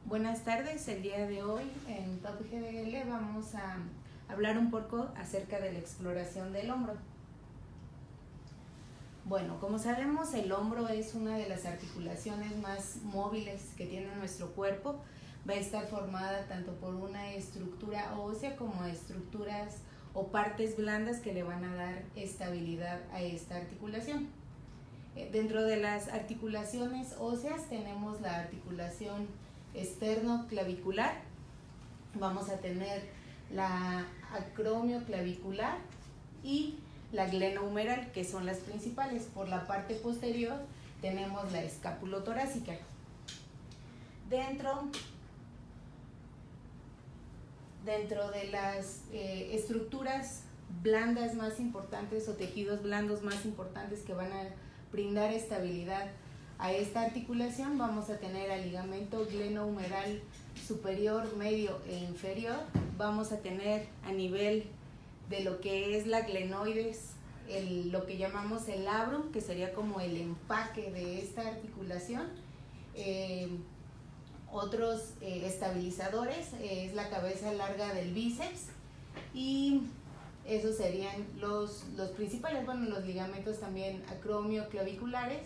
Buenas tardes, el día de hoy en Top GDL vamos a hablar un poco acerca de la exploración del hombro. Bueno, como sabemos, el hombro es una de las articulaciones más móviles que tiene nuestro cuerpo. Va a estar formada tanto por una estructura ósea como estructuras o partes blandas que le van a dar estabilidad a esta articulación. Dentro de las articulaciones óseas tenemos la articulación esternoclavicular, vamos a tener la acromioclavicular y la glenohumeral, que son las principales. Por la parte posterior tenemos la escapulotorácica. Dentro de las estructuras blandas más importantes o tejidos blandos más importantes que van a brindar estabilidad a esta articulación, vamos a tener al ligamento glenohumeral superior, medio e inferior. Vamos a tener a nivel de lo que es la glenoides, lo que llamamos el labrum, que sería como el empaque de esta articulación. Otros estabilizadores es la cabeza larga del bíceps, y esos serían los principales. Bueno, los ligamentos también acromioclaviculares.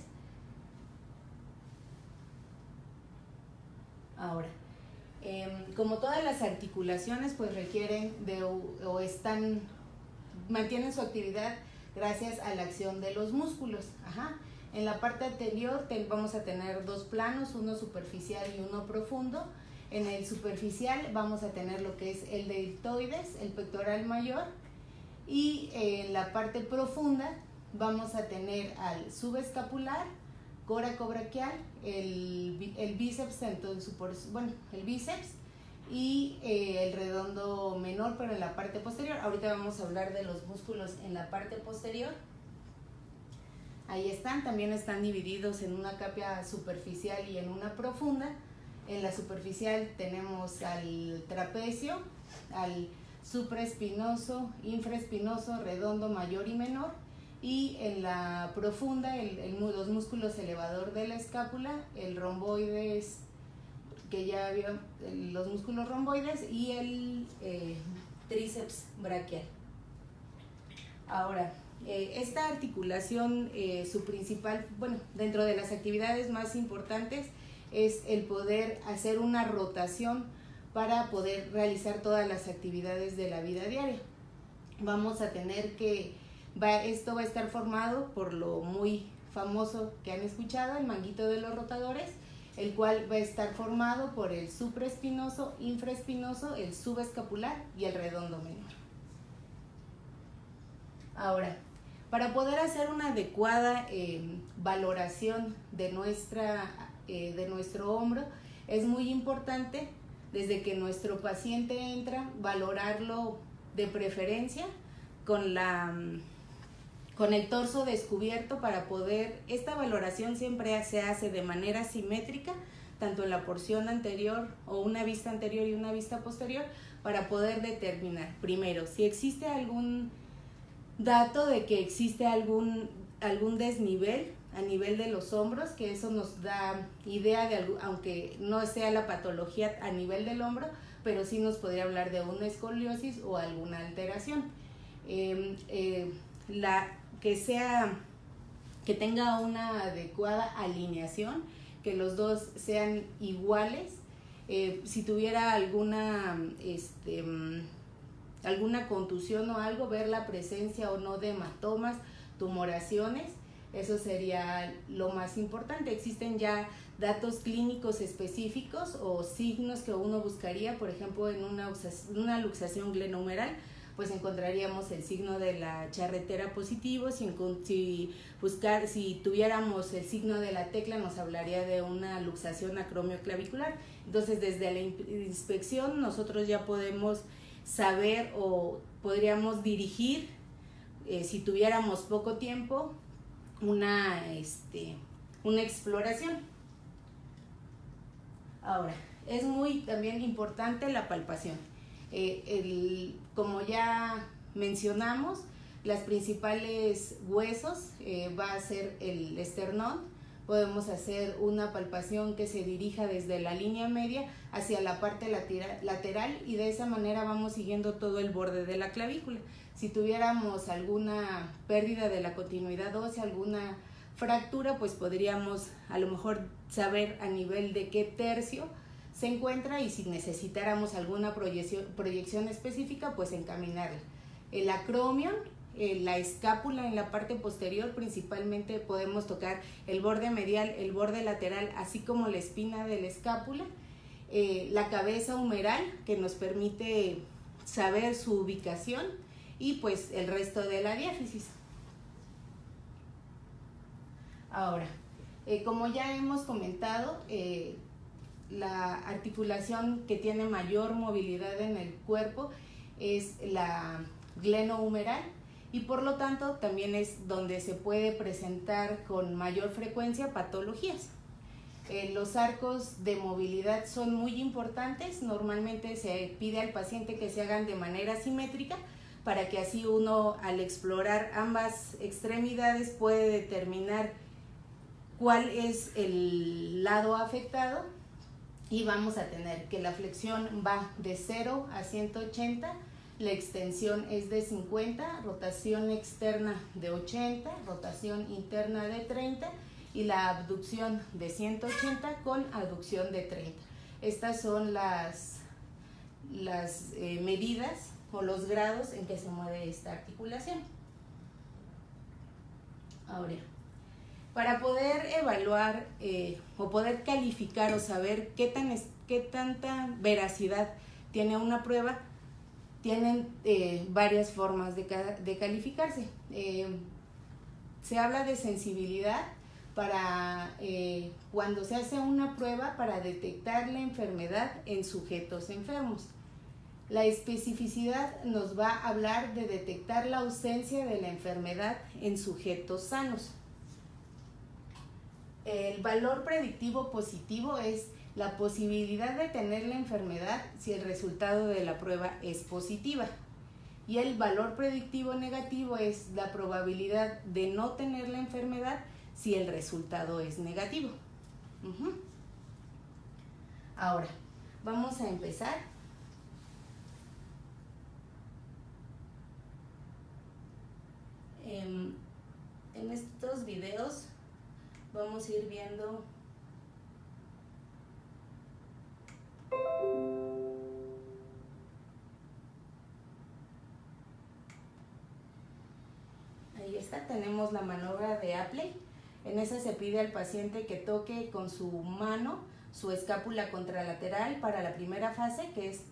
Ahora, como todas las articulaciones, pues requieren mantienen su actividad gracias a la acción de los músculos. En la parte anterior vamos a tener dos planos, uno superficial y uno profundo. En el superficial vamos a tener lo que es el deltoides, el pectoral mayor, y en la parte profunda vamos a tener al subescapular, coracobraquial, el bíceps, el bíceps y el redondo menor, pero en la parte posterior. Ahorita vamos a hablar de los músculos en la parte posterior. Ahí están, también están divididos en una capa superficial y en una profunda. En la superficial tenemos al trapecio, al supraespinoso, infraespinoso, redondo mayor y menor. Y en la profunda, los músculos elevador de la escápula, el romboides, que ya había los músculos romboides, y el tríceps braquial. Ahora, esta articulación, su principal, dentro de las actividades más importantes, es el poder hacer una rotación para poder realizar todas las actividades de la vida diaria. Vamos a tener esto va a estar formado por lo muy famoso que han escuchado, el manguito de los rotadores, el cual va a estar formado por el supraespinoso, infraespinoso, el subescapular y el redondo menor. Ahora, para poder hacer una adecuada valoración de nuestro hombro, es muy importante, desde que nuestro paciente entra, valorarlo de preferencia con el torso descubierto. Para poder, esta valoración siempre se hace de manera simétrica, tanto en la porción anterior o una vista anterior y una vista posterior, para poder determinar primero si existe algún dato de que existe algún desnivel a nivel de los hombros, que eso nos da idea aunque no sea la patología a nivel del hombro, pero sí nos podría hablar de una escoliosis o alguna alteración. Que tenga una adecuada alineación, que los dos sean iguales. Si tuviera alguna contusión o algo, ver la presencia o no de hematomas, tumoraciones, eso sería lo más importante. Existen ya datos clínicos específicos o signos que uno buscaría. Por ejemplo, en una luxación glenohumeral, pues encontraríamos el signo de la charretera positivo. Si tuviéramos el signo de la tecla, nos hablaría de una luxación acromioclavicular. Entonces, desde la inspección nosotros ya podemos saber o podríamos dirigir, si tuviéramos poco tiempo, una exploración. Ahora, es muy también importante la palpación. Como ya mencionamos, las principales huesos va a ser el esternón, Podemos hacer una palpación que se dirija desde la línea media hacia la parte lateral y de esa manera vamos siguiendo todo el borde de la clavícula. Si tuviéramos alguna pérdida de la continuidad ósea, alguna fractura, pues podríamos a lo mejor saber a nivel de qué tercio se encuentra y si necesitáramos alguna proyección específica, pues encaminarla. El acromion, la escápula en la parte posterior, principalmente podemos tocar el borde medial, el borde lateral, así como la espina de la escápula, la cabeza humeral, que nos permite saber su ubicación, y pues el resto de la diáfisis. Ahora, como ya hemos comentado, la articulación que tiene mayor movilidad en el cuerpo es la glenohumeral y por lo tanto también es donde se puede presentar con mayor frecuencia patologías. Los arcos de movilidad son muy importantes, normalmente se pide al paciente que se hagan de manera simétrica para que así uno al explorar ambas extremidades puede determinar cuál es el lado afectado y vamos a tener que la flexión va de 0 a 180, la extensión es de 50, rotación externa de 80, rotación interna de 30 y la abducción de 180 con aducción de 30. Estas son las medidas o los grados en que se mueve esta articulación. Ahora, para poder evaluar o poder calificar o saber qué tanta veracidad tiene una prueba, tienen varias formas de calificarse. Se habla de sensibilidad para cuando se hace una prueba para detectar la enfermedad en sujetos enfermos. La especificidad nos va a hablar de detectar la ausencia de la enfermedad en sujetos sanos. El valor predictivo positivo es la posibilidad de tener la enfermedad si el resultado de la prueba es positiva. Y el valor predictivo negativo es la probabilidad de no tener la enfermedad si el resultado es negativo. Ahora, vamos a empezar. En estos videos vamos a ir viendo ahí está, tenemos la maniobra de Apley. En esa se pide al paciente que toque con su mano su escápula contralateral para la primera fase, que es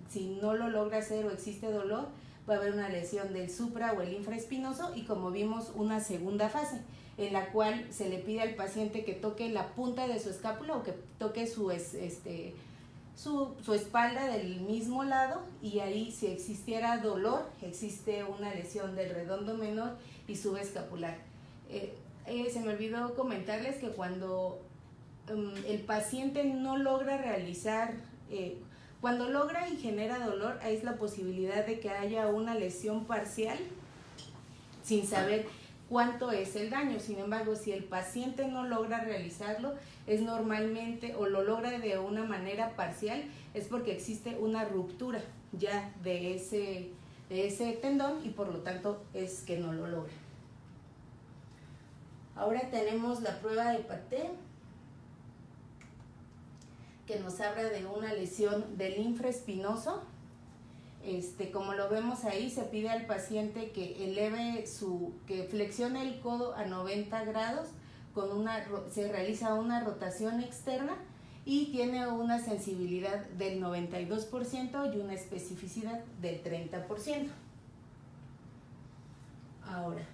si no lo logra hacer o existe dolor, va a haber una lesión del supra o el infraespinoso y como vimos una segunda fase en la cual se le pide al paciente que toque la punta de su escápula o que toque su espalda del mismo lado y ahí si existiera dolor, existe una lesión del redondo menor y subescapular. Se me olvidó comentarles que cuando el paciente no logra realizar, cuando logra y genera dolor, hay la posibilidad de que haya una lesión parcial sin saber cuánto es el daño. Sin embargo, si el paciente no logra realizarlo, es normalmente, o lo logra de una manera parcial, es porque existe una ruptura ya de ese tendón y por lo tanto es que no lo logra. Ahora tenemos la prueba de Paté, que nos habla de una lesión del infraespinoso. Como lo vemos ahí, se pide al paciente que que flexione el codo a 90 grados, se realiza una rotación externa y tiene una sensibilidad del 92% y una especificidad del 30%. Ahora,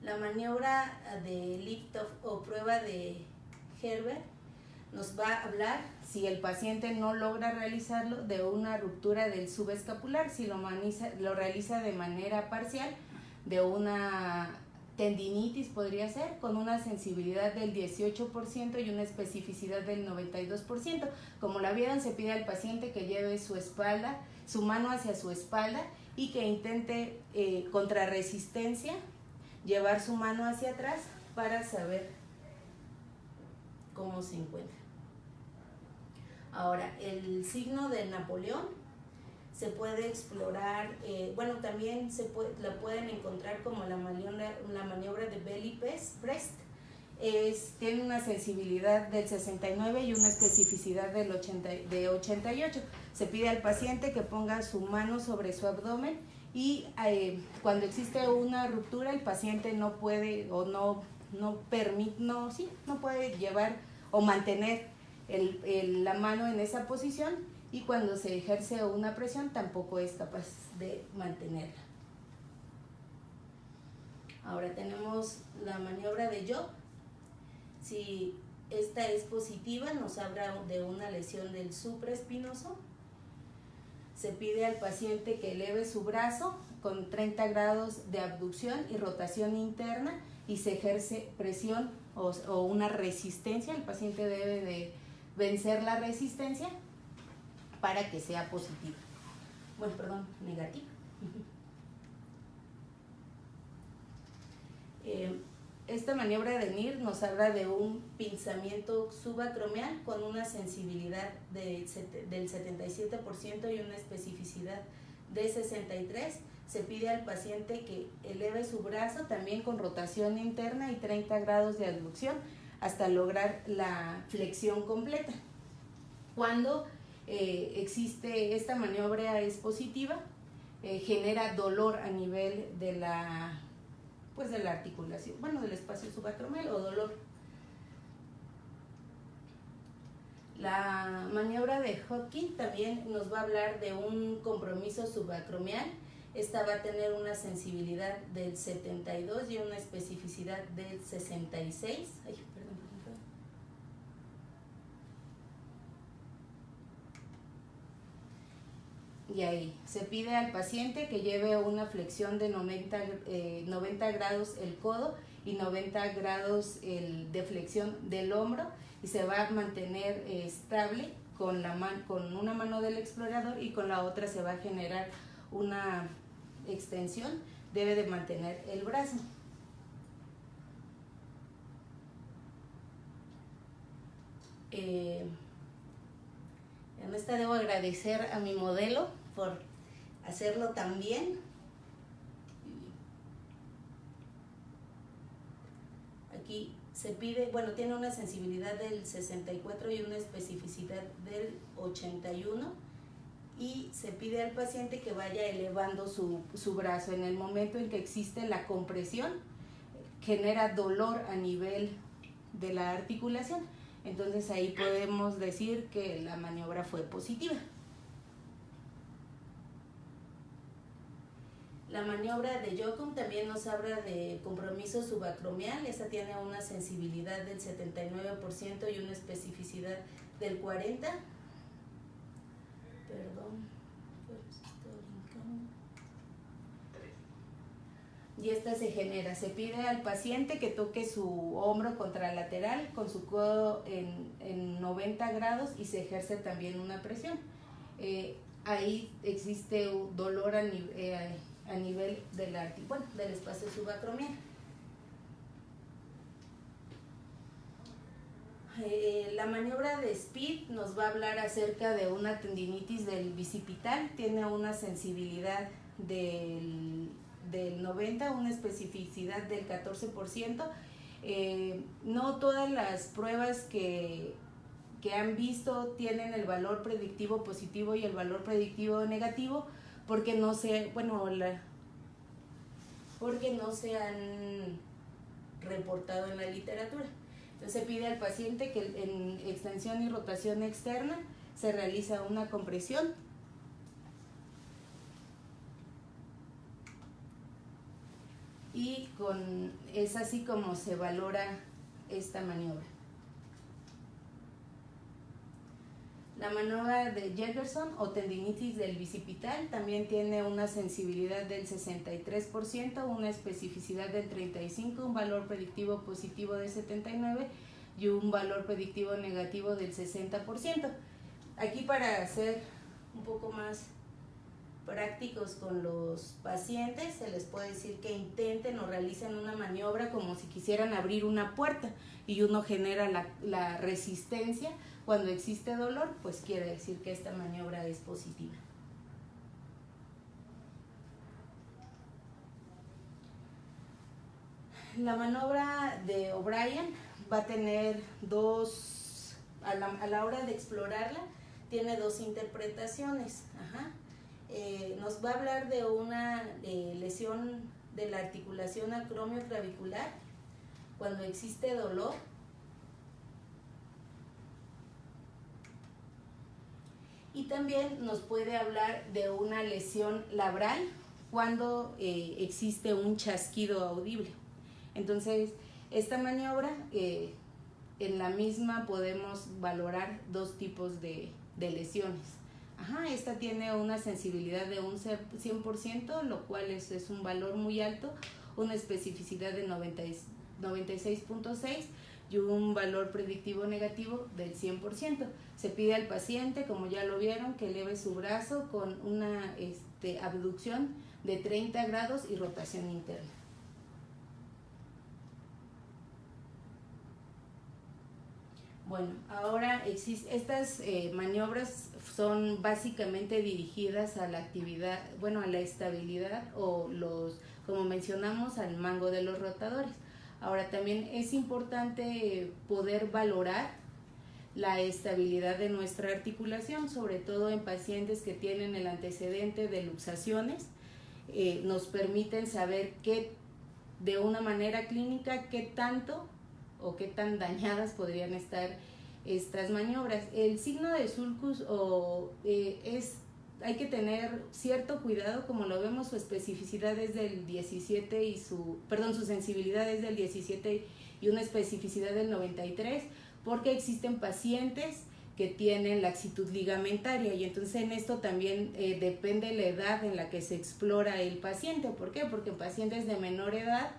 la maniobra de lift-off o prueba de Herbert nos va a hablar, si el paciente no logra realizarlo, de una ruptura del subescapular, si lo realiza de manera parcial, de una tendinitis podría ser, con una sensibilidad del 18% y una especificidad del 92%. Como la vieron, se pide al paciente que lleve su mano hacia su espalda y que intente contra resistencia llevar su mano hacia atrás para saber cómo se encuentra. Ahora, el signo de Napoleón se puede explorar, bueno, también la pueden encontrar como la maniobra de Belly-Breast. Tiene una sensibilidad del 69 y una especificidad de 88. Se pide al paciente que ponga su mano sobre su abdomen y cuando existe una ruptura, el paciente no puede o no puede llevar o mantener la mano en esa posición, y cuando se ejerce una presión tampoco es capaz de mantenerla. Ahora tenemos la maniobra de Job. Si esta es positiva, nos habla de una lesión del supraespinoso. Se pide al paciente que eleve su brazo con 30 grados de abducción y rotación interna y se ejerce presión o una resistencia. El paciente debe de vencer la resistencia para que sea positiva. Bueno, perdón, negativa. Esta maniobra de NIR nos habla de un pinzamiento subacromial con una sensibilidad del 77% y una especificidad de 63%. Se pide al paciente que eleve su brazo también con rotación interna y 30 grados de abducción hasta lograr la flexión completa. Cuando existe esta maniobra es positiva, genera dolor a nivel de la articulación, bueno, del espacio subacromial o dolor. La maniobra de Hodgkin también nos va a hablar de un compromiso subacromial. Esta va a tener una sensibilidad del 72 y una especificidad del 66. Y ahí se pide al paciente que lleve una flexión de 90 grados el codo y 90 grados de flexión del hombro, y se va a mantener estable con una mano del explorador, y con la otra se va a generar una extensión. Debe de mantener el brazo. En esta debo agradecer a mi modelo por hacerlo tan bien. Aquí se pide, bueno, tiene una sensibilidad del 64 y una especificidad del 81, y se pide al paciente que vaya elevando su brazo. En el momento en que existe la compresión, genera dolor a nivel de la articulación. Entonces ahí podemos decir que la maniobra fue positiva. La maniobra de Jochum también nos habla de compromiso subacromial. Esta tiene una sensibilidad del 79% y una especificidad del 40%. Y esta se pide al paciente que toque su hombro contralateral con su codo en 90 grados y se ejerce también una presión. Ahí existe un dolor a nivel del espacio subacromial. La maniobra de Speed nos va a hablar acerca de una tendinitis del bicipital. Tiene una sensibilidad del 90, una especificidad del 14%. No todas las pruebas que han visto tienen el valor predictivo positivo y el valor predictivo negativo, porque no se han reportado en la literatura. Entonces se pide al paciente que en extensión y rotación externa se realiza una compresión. Y es así como se valora esta maniobra. La maniobra de Jefferson o tendinitis del bicipital también tiene una sensibilidad del 63%, una especificidad del 35%, un valor predictivo positivo de 79% y un valor predictivo negativo del 60%. Aquí para prácticos con los pacientes, se les puede decir que intenten o realicen una maniobra como si quisieran abrir una puerta y uno genera la resistencia. Cuando existe dolor, pues quiere decir que esta maniobra es positiva. La maniobra de O'Brien va a tener dos, a la hora de explorarla, tiene dos interpretaciones. Nos va a hablar de una lesión de la articulación acromioclavicular cuando existe dolor. Y también nos puede hablar de una lesión labral cuando existe un chasquido audible. Entonces, esta maniobra, en la misma podemos valorar dos tipos de lesiones. Esta tiene una sensibilidad de un 100%, lo cual es un valor muy alto, una especificidad de 96.6 y un valor predictivo negativo del 100%. Se pide al paciente, como ya lo vieron, que eleve su brazo con una abducción de 30 grados y rotación interna. Bueno, ahora estas maniobras son básicamente dirigidas a la actividad, a la estabilidad o como mencionamos, al mango de los rotadores. Ahora también es importante poder valorar la estabilidad de nuestra articulación, sobre todo en pacientes que tienen el antecedente de luxaciones. Nos permiten saber de una manera clínica qué tanto o qué tan dañadas podrían estar estas maniobras. El signo de sulcus hay que tener cierto cuidado, como lo vemos, su especificidad es del 17 y su sensibilidad es del 17 y una especificidad del 93, porque existen pacientes que tienen laxitud ligamentaria y entonces en esto también depende la edad en la que se explora el paciente. ¿Por qué? Porque en pacientes de menor edad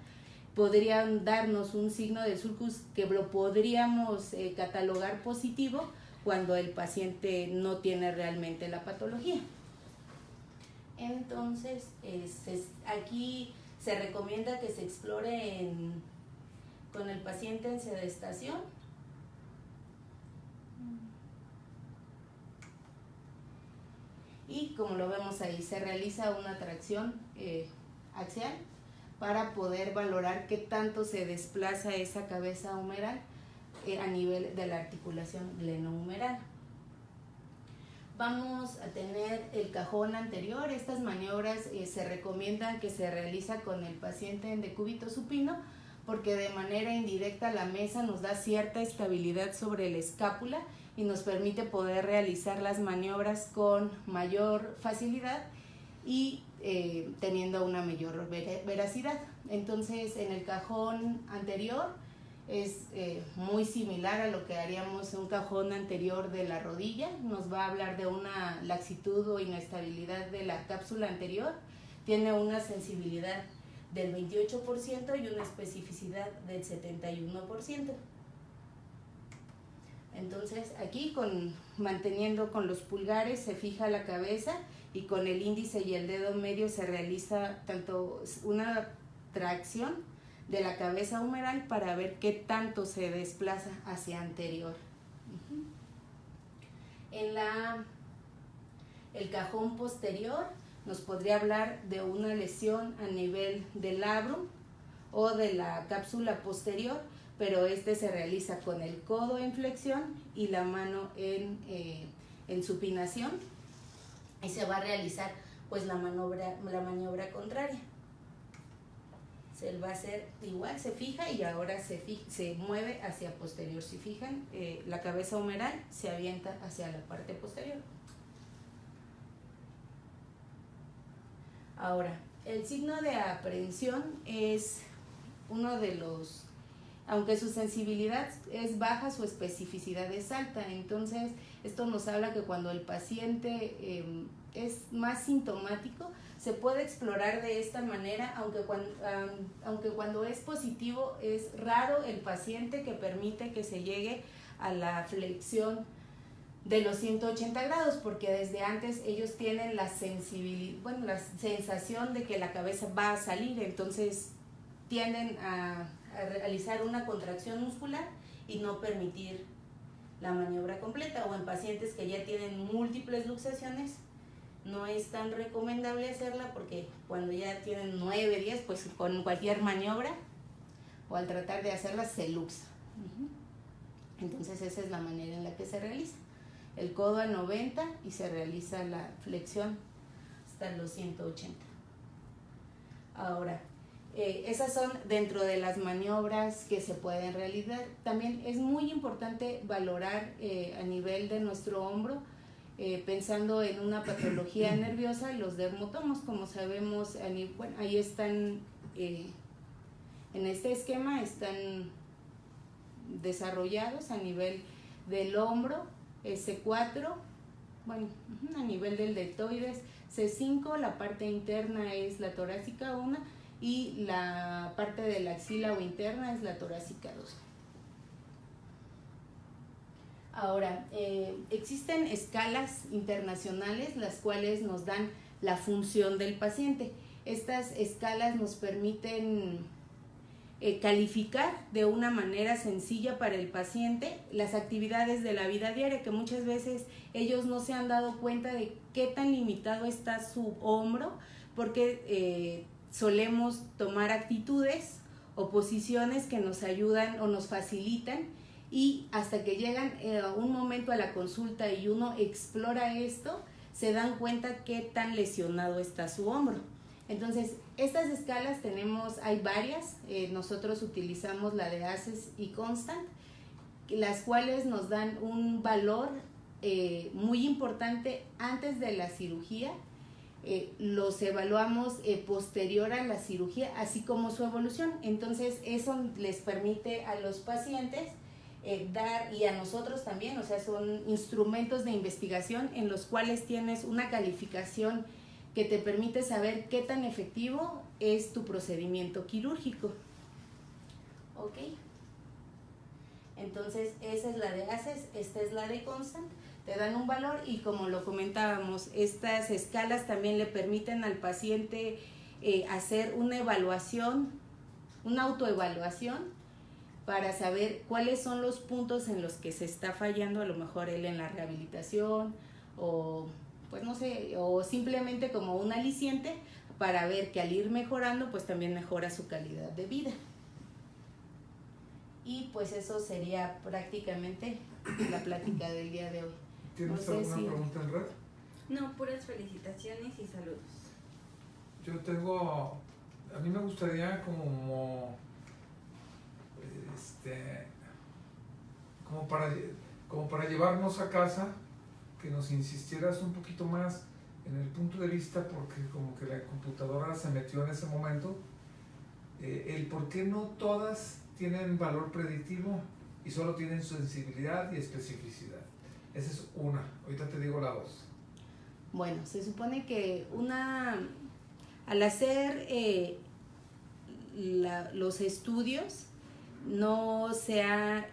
podrían darnos un signo de sulcus que lo podríamos catalogar positivo cuando el paciente no tiene realmente la patología. Entonces, aquí se recomienda que se explore con el paciente en sedestación. Y como lo vemos ahí, se realiza una tracción axial para poder valorar qué tanto se desplaza esa cabeza humeral a nivel de la articulación glenohumeral. Vamos a tener el cajón anterior. Estas maniobras se recomiendan que se realiza con el paciente en decúbito supino porque de manera indirecta la mesa nos da cierta estabilidad sobre la escápula y nos permite poder realizar las maniobras con mayor facilidad y teniendo una mayor veracidad. Entonces, en el cajón anterior es muy similar a lo que haríamos en un cajón anterior de la rodilla. Nos va a hablar de una laxitud o inestabilidad de la cápsula anterior. Tiene una sensibilidad del 28% y una especificidad del 71%. Entonces, aquí manteniendo con los pulgares se fija la cabeza y con el índice y el dedo medio se realiza tanto una tracción de la cabeza humeral para ver qué tanto se desplaza hacia anterior. En el cajón posterior nos podría hablar de una lesión a nivel del labrum o de la cápsula posterior, pero se realiza con el codo en flexión y la mano en supinación y se va a realizar pues la maniobra contraria. Se va a hacer igual, se fija y ahora se mueve hacia posterior. Si fijan, la cabeza humeral se avienta hacia la parte posterior. Ahora, el signo de aprehensión es uno de los, aunque su sensibilidad es baja, su especificidad es alta. Entonces, esto nos habla que cuando el paciente es más sintomático, se puede explorar de esta manera, aunque cuando es positivo es raro el paciente que permite que se llegue a la flexión de los 180 grados, porque desde antes ellos tienen la sensibilidad, bueno, la sensación de que la cabeza va a salir, entonces tienden a realizar una contracción muscular y no permitir la maniobra completa. O en pacientes que ya tienen múltiples luxaciones, no es tan recomendable hacerla porque cuando ya tienen 9, 10, pues con cualquier maniobra o al tratar de hacerla se luxa. Entonces esa es la manera en la que se realiza. El codo a 90 y se realiza la flexión hasta los 180. Ahora, esas son dentro de las maniobras que se pueden realizar. También es muy importante valorar a nivel de nuestro hombro, pensando en una patología nerviosa, los dermotomos, como sabemos, bueno, ahí están, en este esquema están desarrollados a nivel del hombro, C4, bueno, a nivel del deltoides, C5, la parte interna es la torácica 1 y la parte de la axila o interna es la torácica 2. Ahora, existen escalas internacionales las cuales nos dan la función del paciente. Estas escalas nos permiten calificar de una manera sencilla para el paciente las actividades de la vida diaria, que muchas veces ellos no se han dado cuenta de qué tan limitado está su hombro, porque solemos tomar actitudes o posiciones que nos ayudan o nos facilitan, y hasta que llegan un momento a la consulta y uno explora esto, se dan cuenta qué tan lesionado está su hombro. Entonces, estas escalas hay varias, nosotros utilizamos la de ACES y Constant, las cuales nos dan un valor muy importante antes de la cirugía. Los evaluamos posterior a la cirugía, así como su evolución. Entonces, eso les permite a los pacientes dar, y a nosotros también, o sea, son instrumentos de investigación en los cuales tienes una calificación que te permite saber qué tan efectivo es tu procedimiento quirúrgico. ¿Ok? Entonces, esa es la de ACES, esta es la de Constant, te dan un valor, y como lo comentábamos, estas escalas también le permiten al paciente hacer una evaluación, una autoevaluación, para saber cuáles son los puntos en los que se está fallando, a lo mejor él en la rehabilitación, o pues no sé, o simplemente como un aliciente para ver que al ir mejorando, pues también mejora su calidad de vida. Y pues eso sería prácticamente la plática del día de hoy. ¿Tienes alguna pregunta en red? No, puras felicitaciones y saludos. Yo tengo, a mí me gustaría como para llevarnos a casa, que nos insistieras un poquito más en el punto de vista, porque como que la computadora se metió en ese momento, el por qué no todas tienen valor predictivo y solo tienen sensibilidad y especificidad. Esa es una, ahorita te digo la dos. Bueno, se supone que al hacer los estudios, no se ha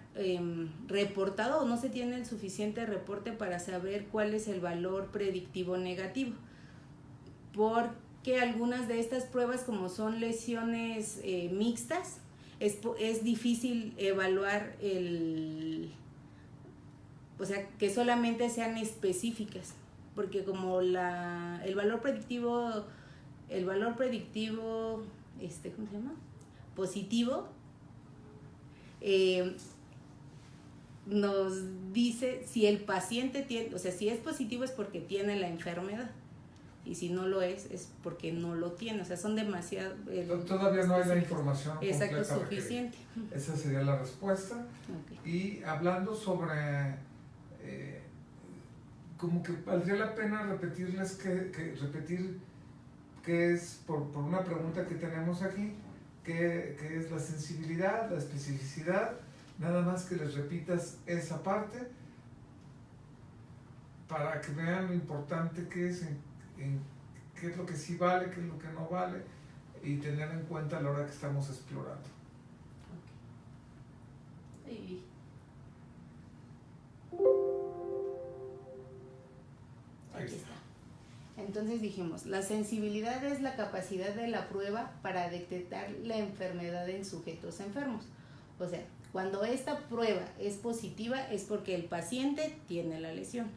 reportado o no se tiene el suficiente reporte para saber cuál es el valor predictivo negativo, porque algunas de estas pruebas, como son lesiones mixtas, es difícil evaluar o sea, que solamente sean específicas, porque como el valor predictivo, ¿cómo se llama? Positivo, nos dice si el paciente tiene, o sea, si es positivo es porque tiene la enfermedad, y si no lo es porque no lo tiene, o sea, son demasiado... Todavía no hay la información exacto, suficiente. Esa sería la respuesta. Okay. Y hablando sobre, como que valdría la pena repetirles repetir qué es, por una pregunta que tenemos aquí, qué es la sensibilidad, la especificidad. Nada más que les repitas esa parte para que vean lo importante que es, qué es lo que sí vale, qué es lo que no vale, y tener en cuenta a la hora que estamos explorando. Okay. Entonces dijimos, la sensibilidad es la capacidad de la prueba para detectar la enfermedad en sujetos enfermos. O sea, cuando esta prueba es positiva es porque el paciente tiene la lesión.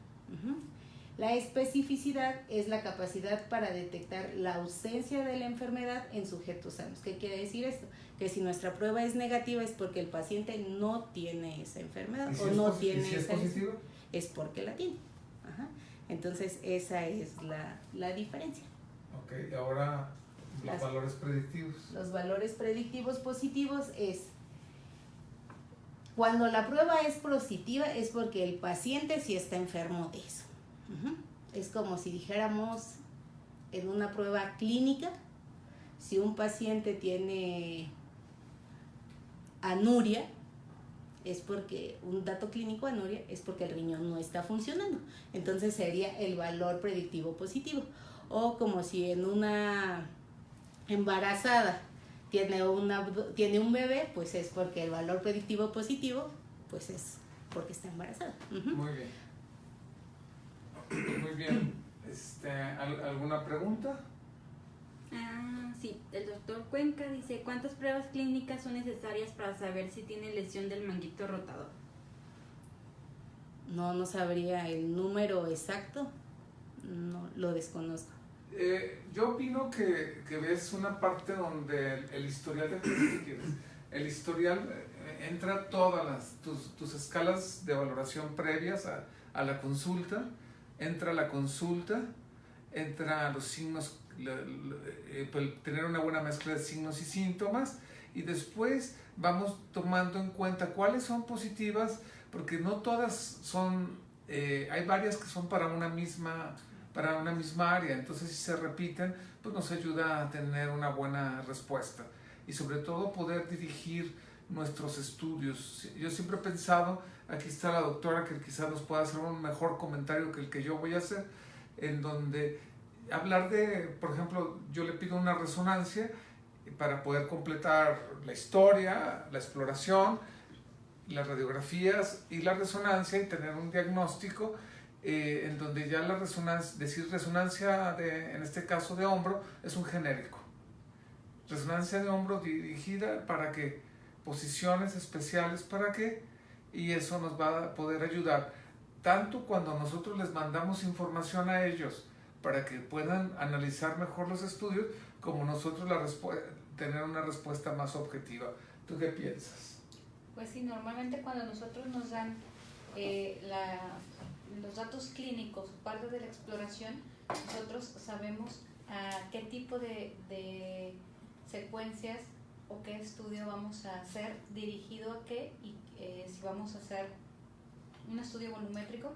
La especificidad es la capacidad para detectar la ausencia de la enfermedad en sujetos sanos. ¿Qué quiere decir esto? Que si nuestra prueba es negativa es porque el paciente no tiene esa enfermedad ¿Y si o es no posi- tiene y si es esa lesión. positivo? Es porque la tiene. Ajá. Entonces esa es la diferencia. Ok, y ahora los Las- valores predictivos. Los valores predictivos positivos es cuando la prueba es positiva es porque el paciente sí está enfermo de eso. Es como si dijéramos en una prueba clínica, si un paciente tiene anuria, es porque, un dato clínico anuria, es porque el riñón no está funcionando. Entonces sería el valor predictivo positivo. O como si en una embarazada tiene un bebé, pues es porque el valor predictivo positivo, pues es porque está embarazada. Muy bien. Muy bien. ¿Alguna pregunta? Sí, el doctor Cuenca dice, ¿cuántas pruebas clínicas son necesarias para saber si tiene lesión del manguito rotador? No sabría el número exacto, no lo desconozco. Yo opino que ves una parte donde el historial de si quieres. El historial entra todas tus escalas de valoración previas a la consulta, entra la consulta, entra los signos, tener una buena mezcla de signos y síntomas, y después vamos tomando en cuenta cuáles son positivas, porque no todas son, hay varias que son para una misma área, entonces si se repiten, pues nos ayuda a tener una buena respuesta y sobre todo poder dirigir nuestros estudios. Yo siempre he pensado, aquí está la doctora que quizás nos pueda hacer un mejor comentario que el que yo voy a hacer, en donde hablar de, por ejemplo, yo le pido una resonancia para poder completar la historia, la exploración, las radiografías y la resonancia y tener un diagnóstico en donde ya la resonancia, decir resonancia en este caso de hombro, es un genérico. Resonancia de hombro dirigida para qué, posiciones especiales para qué, y eso nos va a poder ayudar tanto cuando nosotros les mandamos información a ellos para que puedan analizar mejor los estudios, como nosotros tener una respuesta más objetiva. ¿Tú qué piensas? Pues sí, normalmente cuando nosotros nos dan los datos clínicos, parte de la exploración, nosotros sabemos a qué tipo de secuencias o qué estudio vamos a hacer, dirigido a qué, y si vamos a hacer un estudio volumétrico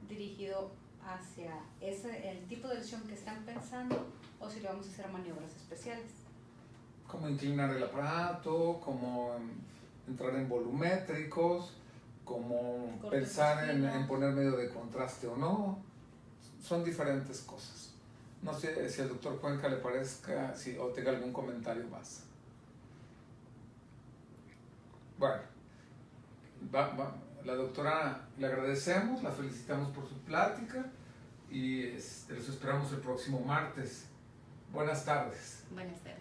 dirigido hacia el tipo de lesión que están pensando, o si le vamos a hacer maniobras especiales. Como inclinar el aparato, como entrar en volumétricos, como pensar en poner medio de contraste o no. Son diferentes cosas. No sé si al doctor Cuenca le parezca o tenga algún comentario más. Bueno, la doctora le agradecemos, la felicitamos por su plática y los esperamos el próximo martes. Buenas tardes. Buenas tardes.